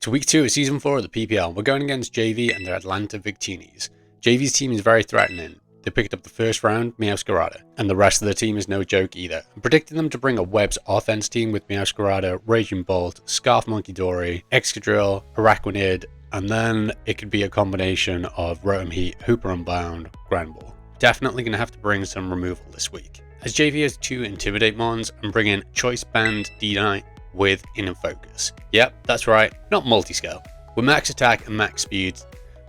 To week 2 of season 4 of the PPL, we're going against JayVee and their Atlanta Victinis. JayVee's team is very threatening. They picked up the first round, Meowscarada, and the rest of the team is no joke either. I'm predicting them to bring a Web's offense team with Meowscarada, Raging Bolt, Scarf Monkey Dory, Excadrill, Araquanid, and then it could be a combination of Rotom Heat, Hooper Unbound, Grand Ball. Definitely going to have to bring some removal this week. As JayVee has 2 Intimidate Mons, I'm bringing Choice Band Dragonite with Inner Focus. Yep, that's right, not multi-scale. With max attack and max speed.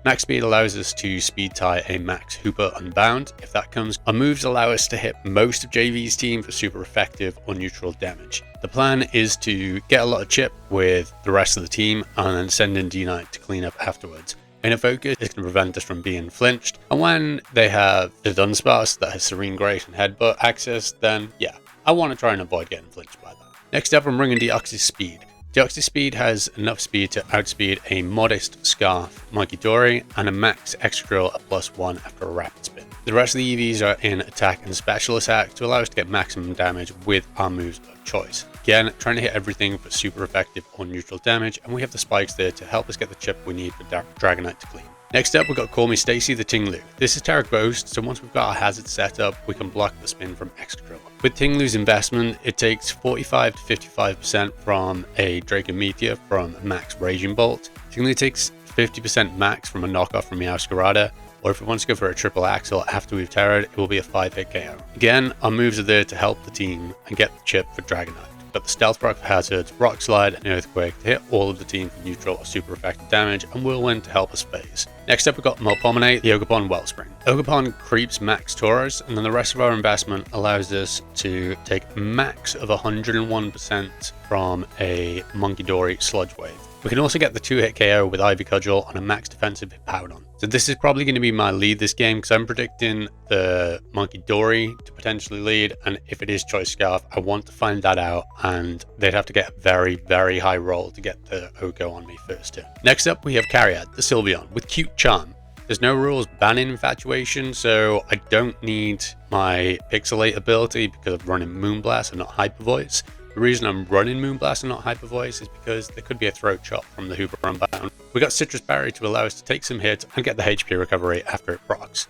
Max speed allows us to speed tie a max Hooper Unbound. If that comes, our moves allow us to hit most of JayVee's team for super effective or neutral damage. The plan is to get a lot of chip with the rest of the team and then send in Dragonite to clean up afterwards. Inner Focus is going to prevent us from being flinched, and when they have the Dunsparce that has Serene Grace and Headbutt access, then yeah, I want to try and avoid getting flinched by that. Next up, I'm bringing Deoxys Speed. Deoxys Speed has enough speed to outspeed a modest Scarf Monkey Dory and a max Excadrill at +1 after a rapid spin. The rest of the EVs are in attack and special attack to allow us to get maximum damage with our moves of choice. Again, trying to hit everything for super effective or neutral damage, and we have the spikes there to help us get the chip we need for Dragonite to clean. Next up, we've got Call Me Stacy the Tinglu. This is Terra Ghost, so once we've got our hazard set up, we can block the spin from Excadrill. With Tinglu's investment, it takes 45 to 55% from a Draco Meteor from max Raging Bolt. Tinglu takes 50% max from a knockoff from Meowscarada, or if it wants to go for a triple axle after we've terrored, it will be a 5-hit KO. Again, our moves are there to help the team and get the chip for Dragonite. Got the Stealth Rock for hazards, Rock Slide, and Earthquake to hit all of the team for neutral or super effective damage, and Whirlwind to help us phase. Next up, we've got Melpomene, the Ogerpon Wellspring. Ogerpon creeps max Tauros, and then the rest of our investment allows us to take max of 101% from a Monkey Dory Sludge Wave. We can also get the 2-hit KO with Ivy Cudgel on a max defensive Hippowdon. So this is probably going to be my lead this game because I'm predicting the Monkey Dory to potentially lead, and if it is Choice Scarf, I want to find that out, and they'd have to get a very, very high roll to get the Oko on me first turn. Next up, we have Cariad, the Sylveon, with Cute Charm. There's no rules banning Infatuation, so I don't need my Pixelate ability because I'm running Moonblast and not Hyper Voice. The reason I'm running Moonblast and not Hyper Voice is because there could be a throat chop from the Hooper Unbound. We got Citrus Berry to allow us to take some hits and get the HP recovery after it procs.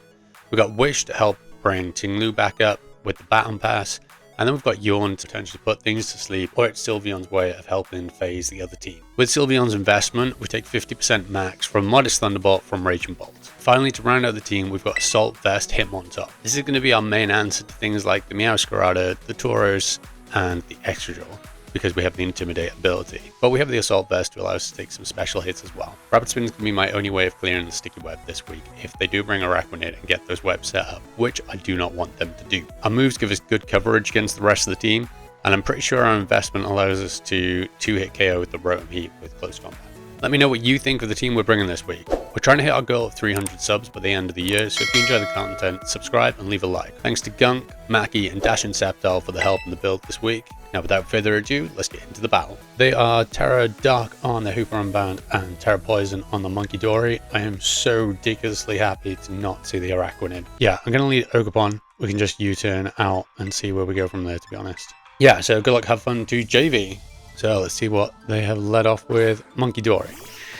We got Wish to help bring Tinglu back up with the Baton Pass, and then we've got Yawn to potentially put things to sleep, or it's Sylveon's way of helping phase the other team. With Sylveon's investment, we take 50% max from Modest Thunderbolt from Raging Bolt. Finally, to round out the team, we've got Assault Vest Hitmontop. This is going to be our main answer to things like the Meowscarada, the Tauros, and the Excadrill, because we have the Intimidate ability. But we have the Assault Vest to allow us to take some special hits as well. Rapid Spin is going to be my only way of clearing the Sticky Web this week if they do bring Araquanid and get those webs set up, which I do not want them to do. Our moves give us good coverage against the rest of the team, and I'm pretty sure our investment allows us to 2-hit KO with the Rotom Heat with close combat. Let me know what you think of the team we're bringing this week. We're trying to hit our goal of 300 subs by the end of the year, so if you enjoy the content, subscribe and leave a like. Thanks to Gunk, Mackie, and Dash and Septal for the help in the build this week. Now, without further ado, let's get into the battle. They are Terra Dark on the Hooper Unbound and Terra Poison on the Monkey Dory. I am so ridiculously happy to not see the Araquanid. Yeah, I'm going to lead Ogerpon. We can just U-turn out and see where we go from there, to be honest. Yeah, so good luck, have fun to JayVee. So let's see what they have led off with. Monkey Dory.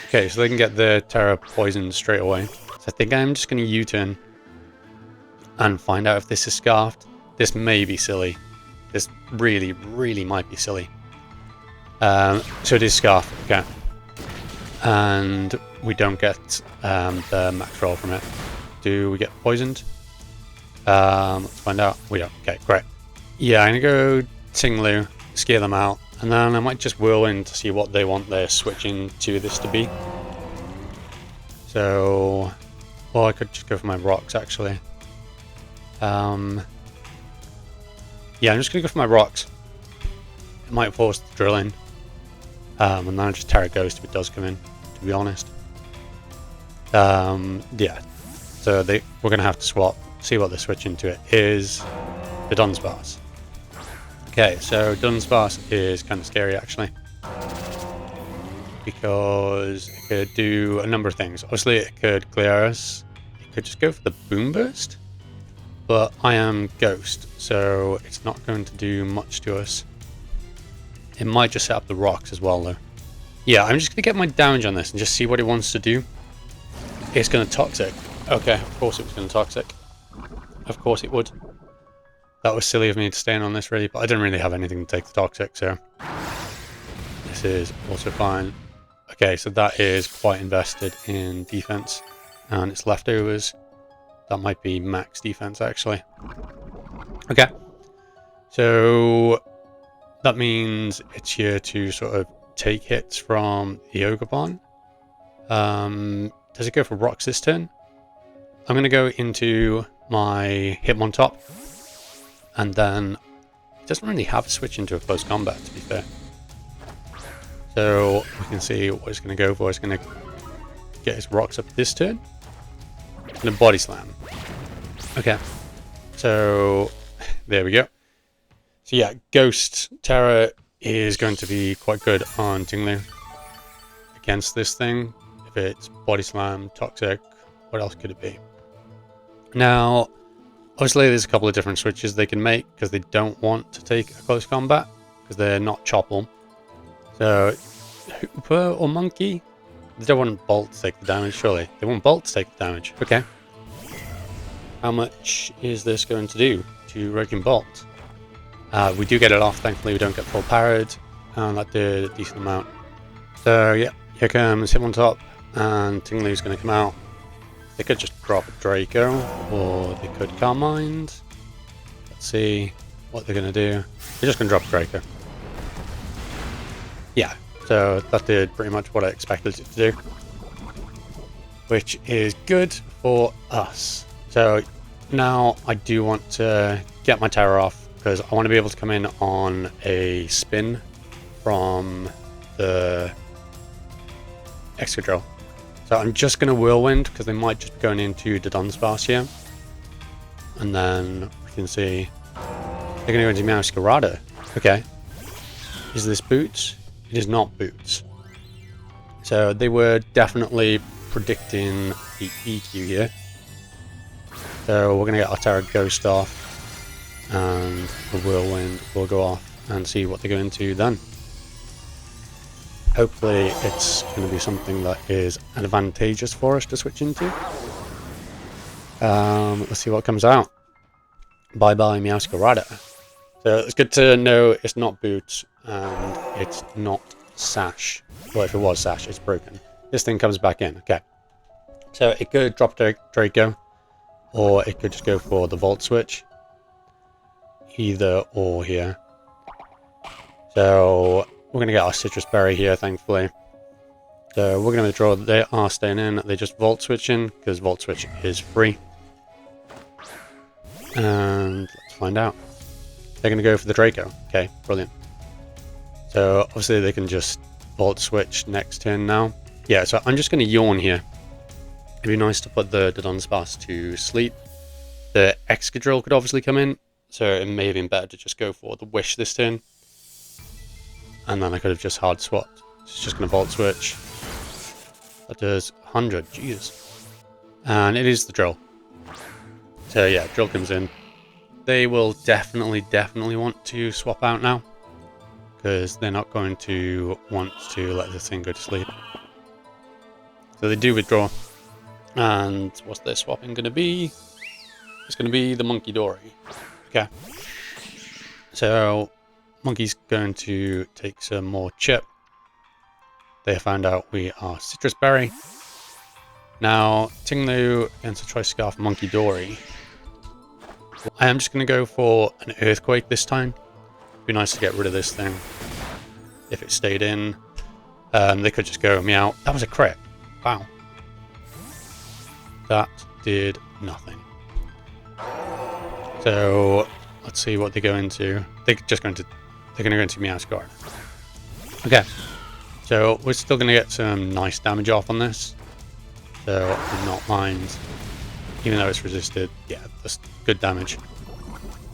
Okay, so they can get the Terra Poison straight away. So I think I'm just going to U-turn and find out if this is Scarfed. This may be silly. This really, really might be silly. So it is Scarf, okay. And we don't get the max roll from it. Do we get poisoned? Let's find out. We don't. Okay, great. Yeah, I'm going to go Tinglu, scare them out. And then I might just Whirlwind to see what they want their switching to this to be. So, well, I could just go for my rocks, actually. Yeah, I'm just going to go for my rocks. It might force the drill in. And then I'll just Terra Ghost if it does come in, to be honest. Yeah, so we're going to have to swap, see what they're switching to. It is the Dunsparce. Okay, so Dunsparce is kind of scary, actually. Because it could do a number of things. Obviously, it could clear us. It could just go for the Boom Burst. But I am Ghost, so it's not going to do much to us. It might just set up the rocks as well, though. Yeah, I'm just going to get my damage on this and just see what it wants to do. It's going to Toxic. Okay, of course it was going to Toxic. Of course it would. That was silly of me to stay in on this, really, but I didn't really have anything to take the Toxic, so this is also fine. Okay, so that is quite invested in defense, and its leftovers. That might be max defense, actually. Okay, so that means it's here to sort of take hits from the Ogre. Does it go for rocks this turn? I'm going to go into my Hitmontop, and then it doesn't really have a switch into a close combat, to be fair. So we can see what it's going to go for. It's going to get his rocks up this turn. It's going to body slam. Okay, so there we go. So yeah, Ghost Terror is going to be quite good on Tinglu against this thing. If it's body slam, Toxic, what else could it be? Now, obviously there's a couple of different switches they can make because they don't want to take a close combat because they're not Chopple. So, Hooper or Monkey? They don't want Bolt to take the damage, surely. They want Bolt to take the damage. Okay. How much is this going to do to Raging Bolt? We do get it off, thankfully we don't get full parried, and that did a decent amount. So yeah, here comes Hitmontop, and Tinglu's going to come out. They could just drop Draco, or they could Carmine. Let's see what they're going to do. They're just going to drop Draco. Yeah, so that did pretty much what I expected it to do, which is good for us. So now I do want to get my tower off, because I want to be able to come in on a spin from the Excadrill. So I'm just going to Whirlwind, because they might just be going into the Dunsparce here. And then we can see they're going to go into Meowscarada. Okay. Is this Boots? It is not Boots. So they were definitely predicting the EQ here. So we're going to get our Terra Ghost off, and the Whirlwind will go off and see what they go into then. Hopefully it's going to be something that is advantageous for us to switch into. Let's see what comes out. Bye bye Meowscarada. So it's good to know it's not Boots and it's not Sash. Well, if it was Sash, it's broken. This thing comes back in. Okay. So it could drop Draco, or it could just go for the Volt Switch. Either or here. So we're going to get our Citrus Berry here, thankfully. So we're going to withdraw. They are staying in. They just Volt Switch in, because Volt Switch is free. And let's find out. They're going to go for the Draco. Okay, brilliant. So obviously they can just Volt Switch next turn now. Yeah, so I'm just going to Yawn here. It'd be nice to put the Dunsparce to sleep. The Excadrill could obviously come in, so it may have been better to just go for the Wish this turn. And then I could have just hard swapped. It's just going to Volt Switch. That does 100, Jesus. And it is the Drill. So yeah, Drill comes in. They will definitely want to swap out now, because they're not going to want to let this thing go to sleep. So they do withdraw. And what's their swapping going to be? It's going to be the Monkey Dory. Okay. So Monkey's going to take some more chip. They found out we are Citrus Berry. Now, Tinglu against a Choice Scarf Monkey Dory. I am just going to go for an Earthquake this time. It'd be nice to get rid of this thing if it stayed in. They could just go Meow. That was a crit. Wow. That did nothing. So let's see what they go into. They're going to go into Meowscarada. Okay. So we're still going to get some nice damage off on this. So I do not mind. Even though it's resisted, yeah, that's good damage.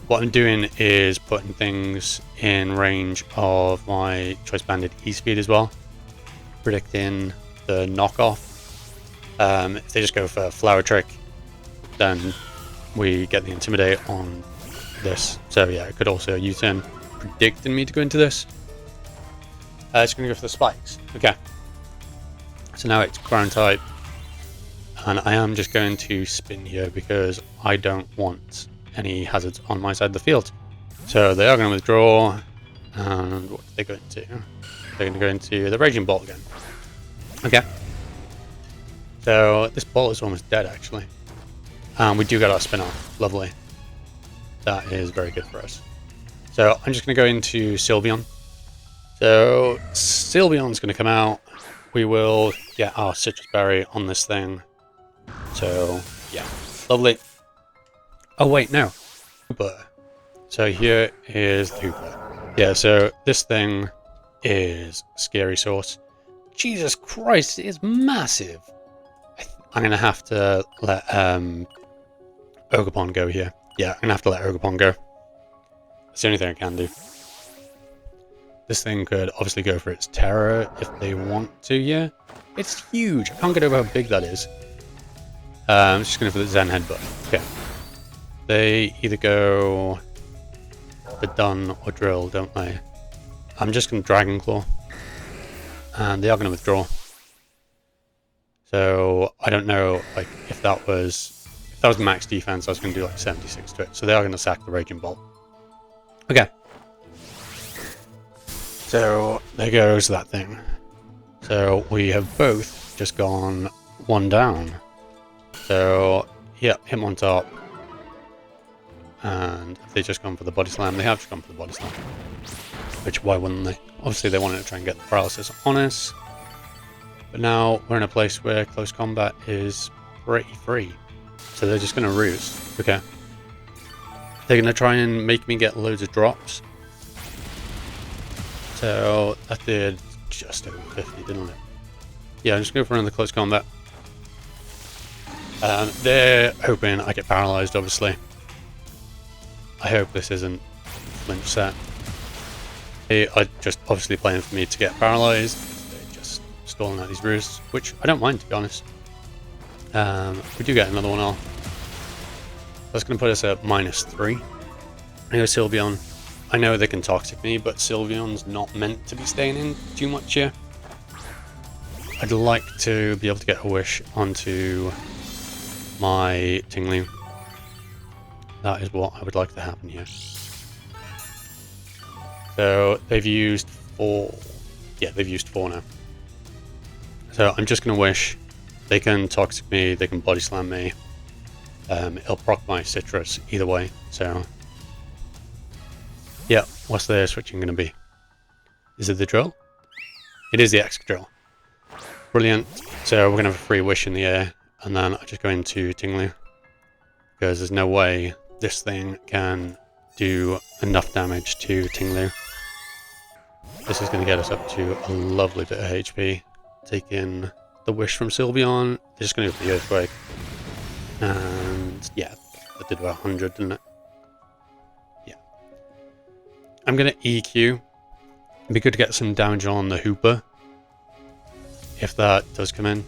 What I'm doing is putting things in range of my Choice Banded E-Speed as well. Predicting the knockoff. If they just go for Flower Trick, then we get the Intimidate on this. So yeah, it could also U-turn predicting me to go into this. It's going to go for the spikes. Okay. So now it's ground type. And I am just going to spin here because I don't want any hazards on my side of the field. So they are going to withdraw. And what are they going to do? They're going to go into the Raging Bolt again. Okay. So this ball is almost dead, actually. And we do get our spin off. Lovely. That is very good for us. So I'm just going to go into Sylveon. So Sylveon's going to come out. We will get our Citrus Berry on this thing. So yeah, lovely. Oh wait, no. Hooper. So here is the Hooper. Yeah, so this thing is Scary Sauce. Jesus Christ, it is massive. I'm going to have to let Ogerpon go here. Yeah, I'm going to have to let Ogerpon go. That's the only thing I can do. This thing could obviously go for its Terror if they want to, yeah. It's huge. I can't get over how big that is. I'm just going for the Zen Headbutt. Okay. They either go the Dun or Drill, don't they? I'm just going to Dragon Claw. And they are going to withdraw. So I don't know, like, if that was max defense, I was going to do like 76 to it. So they are going to sack the Raging Bolt. Okay. So there goes that thing. So we have both just gone one down. So yeah, him on top. And if they just gone for the Body Slam, they have just gone for the Body Slam. Which, why wouldn't they? Obviously they wanted to try and get the paralysis on us. But now we're in a place where close combat is pretty free. So they're just going to roost. Okay. They're going to try and make me get loads of drops. So that did just over 50, didn't it? Yeah, I'm just going for another close combat. They're hoping I get paralyzed, obviously. I hope this isn't flinch set. They are just obviously playing for me to get paralyzed. They're just stalling out these roosts, which I don't mind, to be honest. We do get another one off. That's going to put us at -3. I know Sylveon. I know they can Toxic me, but Sylveon's not meant to be staying in too much here. I'd like to be able to get a wish onto my Tinglu. That is what I would like to happen here. So they've used 4. Yeah, they've used 4 now. So I'm just going to wish. They can Toxic me, they can Body Slam me. It'll proc my Citrus either way. So yeah, what's their switching going to be? Is it the Drill? It is the X-Drill. Brilliant. So we're going to have a free wish in the air. And then I just go into Tinglu. Because there's no way this thing can do enough damage to Tinglu. This is going to get us up to a lovely bit of HP. Taking the wish from Sylveon. They're just going to go for the Earthquake. And yeah, that did about 100, didn't it? Yeah. I'm going to EQ. It'd be good to get some damage on the Hooper. If that does come in.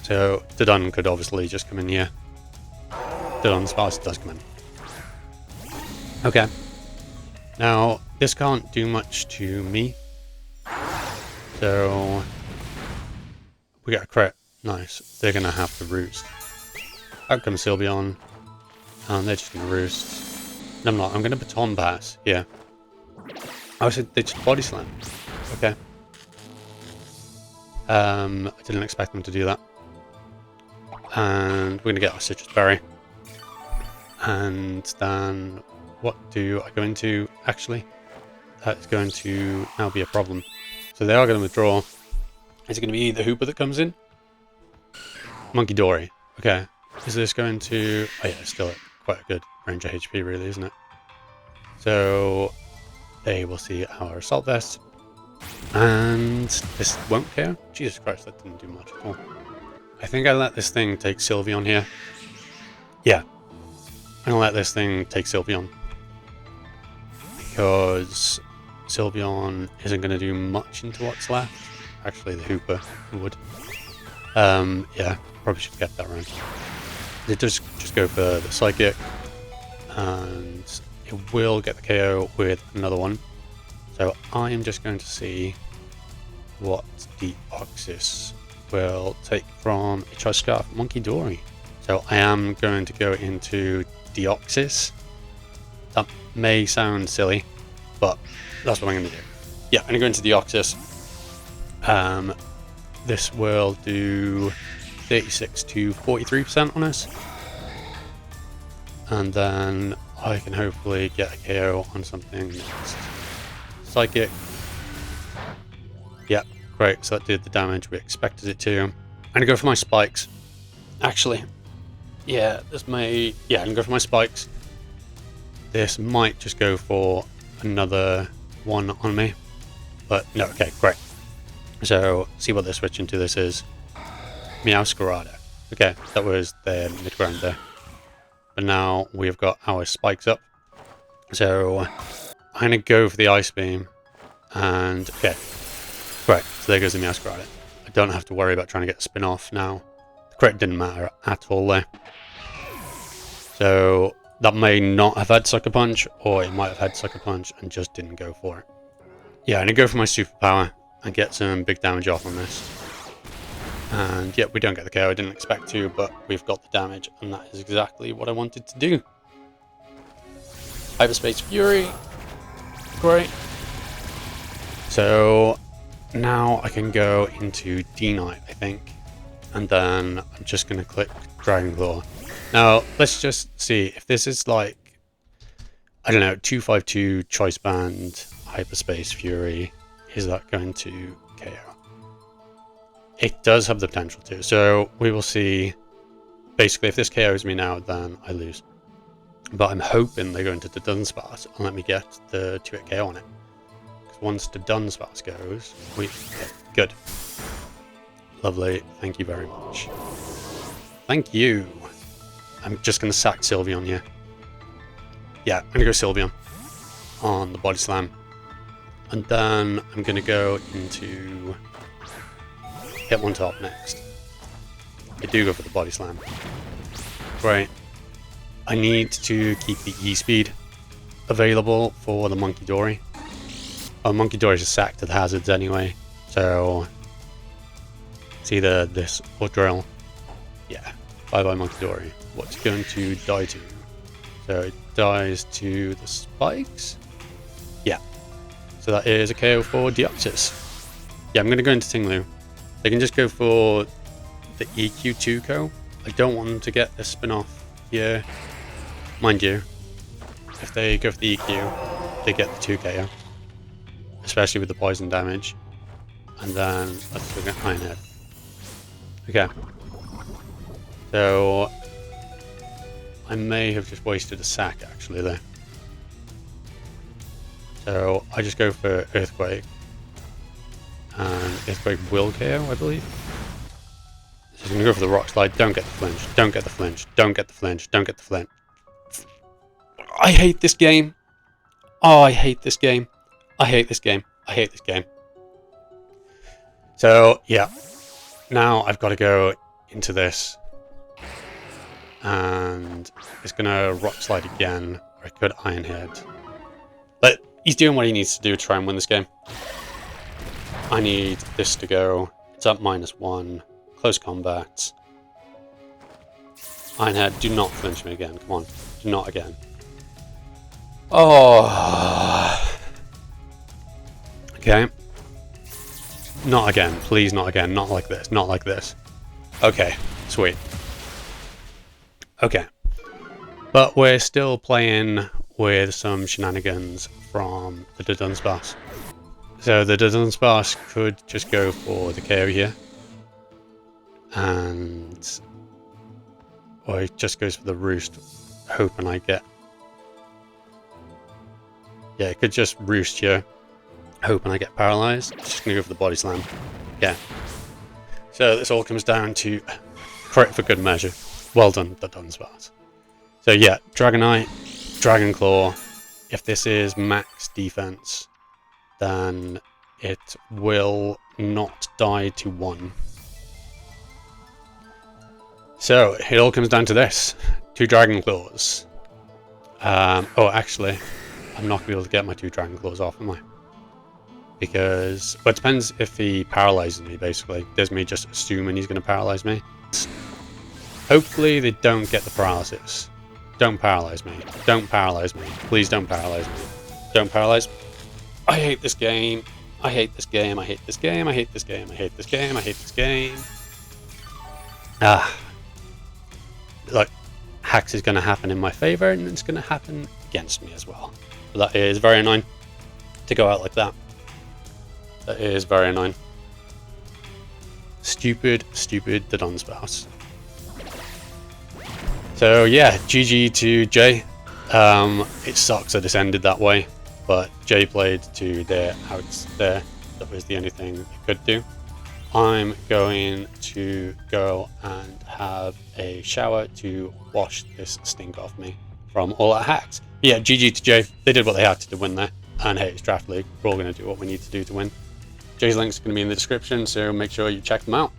So the Dun could obviously just come in here. The Dun's Sparse does come in. Okay. Now, this can't do much to me. So we get a crit. Nice. They're going to have to roost. Out comes Sylveon. And they're just going to roost. No, I'm not. I'm going to Baton Pass. Yeah. I said they just Body Slam. Okay. I didn't expect them to do that. And we're going to get our Citrus Berry. And then what do I go into? Actually, that's going to now be a problem. So they are going to withdraw. Is it going to be the Hooper that comes in? Monkey Dory. Okay. Is this going to... Oh yeah, it's still at quite a good range of HP really, isn't it? So they will see our Assault Vest. And this won't KO? Jesus Christ, that didn't do much at all. I think I let this thing take Sylveon here. Yeah. I'm going to let this thing take Sylveon. Because Sylveon isn't going to do much into what's left. Actually, the Hooper would. Yeah, probably should get that round. It does just go for the Psychic. And it will get the KO with another one. So I am just going to see what Deoxys will take from a Choice Scarf Monkey Dory. So I am going to go into Deoxys. That may sound silly, but that's what I'm going to do. Yeah, I'm going to go into Deoxys. This will do 36 to 43% on us. And then I can hopefully get a KO on something next. Psychic. Yep, great. So that did the damage we expected it to. I'm going to go for my spikes. Actually, yeah, this may... Yeah, I'm going to go for my spikes. This might just go for another one on me. But no, okay, great. So, see what they're switching to. This is Meowscarada. Okay, that was their mid-ground there. But now we've got our spikes up. So, I'm going to go for the Ice Beam. And, okay. Right, so there goes the Meowscarada. I don't have to worry about trying to get a spin off now. The crit didn't matter at all there. So, that may not have had Sucker Punch, or it might have had Sucker Punch and just didn't go for it. Yeah, I'm going to go for my superpower and get some big damage off on this. And yep, we don't get the KO. I didn't expect to, but we've got the damage, and that is exactly what I wanted to do. Hyperspace Fury. Great. So now I can go into D-Knight, I think. And then I'm just going to click Dragon Claw. Now, let's just see if this is like, I don't know, 252 Choice Band, Hyperspace Fury. Is that going to KO? It does have the potential to. So we will see. Basically, if this KOs me now, then I lose. But I'm hoping they go into the Dunsparce and let me get the 2-hit KO on it. Because once the Dunsparce goes, we... Okay, good. Lovely. Thank you very much. Thank you. I'm just going to sack Sylveon here. Yeah, I'm going to go Sylveon on the Body Slam. And then I'm going to go into Hitmontop next. I do go for the Body Slam. Great. I need to keep the E-Speed available for the Monkey Dory. Oh, Monkey Dory is just sacked to the hazards anyway. So, it's either this or Drill. Yeah. Bye-bye Monkey Dory. What's it going to die to? So, it dies to the spikes? Yeah. So that is a KO for Deoxys. Yeah, I'm going to go into Tinglu. They can just go for the EQ2 KO. I don't want them to get a spin-off here. Mind you, if they go for the EQ, they get the 2 KO. Especially with the poison damage. And then let's look at Iron Head. Okay. So I may have just wasted a sack actually there. So I just go for Earthquake. And Earthquake will KO, I believe. So I'm going to go for the Rock Slide. Don't get the flinch. Don't get the flinch. Don't get the flinch. Don't get the flinch. I hate this game. Oh, I hate this game. I hate this game. I hate this game. So, yeah. Now I've got to go into this. And it's going to Rock Slide again. Or I could Iron Head. But he's doing what he needs to do to try and win this game. I need this to go. It's up -1. Close combat. Iron Head, do not flinch me again. Come on. Do not again. Oh. Okay. Not again. Please, not again. Not like this. Not like this. Okay. Sweet. Okay. But we're still playing with some shenanigans from the Dunsparce. So the Dunsparce could just go for the KO here. And... or it just goes for the Roost, hoping I get... yeah, it could just Roost here, hoping I get paralyzed. Just gonna go for the Body Slam. Yeah. So this all comes down to credit for good measure. Well done, the Dunsparce. So yeah, Dragonite, Dragon Claw. If this is max defense, then it will not die to 1. So it all comes down to this: 2 Dragon Claws. Oh, actually, I'm not gonna be able to get my 2 Dragon Claws off, am I? because, well, it depends if he paralyzes me, basically. There's me just assuming he's going to paralyze me. Hopefully they don't get the paralysis. Don't paralyze me. Don't paralyze me. Please don't paralyze me. Don't paralyze. I hate this game. I hate this game. I hate this game. I hate this game. I hate this game. I hate this game. Look, hacks is going to happen in my favor, and it's going to happen against me as well. But that is very annoying to go out like that. That is very annoying. Stupid, stupid the Don spouse. So yeah, GG to Jay. It sucks that it's ended that way, but Jay played to their outs there. That was the only thing he could do. I'm going to go and have a shower to wash this stink off me from all our hacks. Yeah, GG to Jay. They did what they had to win there. And hey, it's Draft League. We're all going to do what we need to do to win. Jay's link's going to be in the description, so make sure you check them out.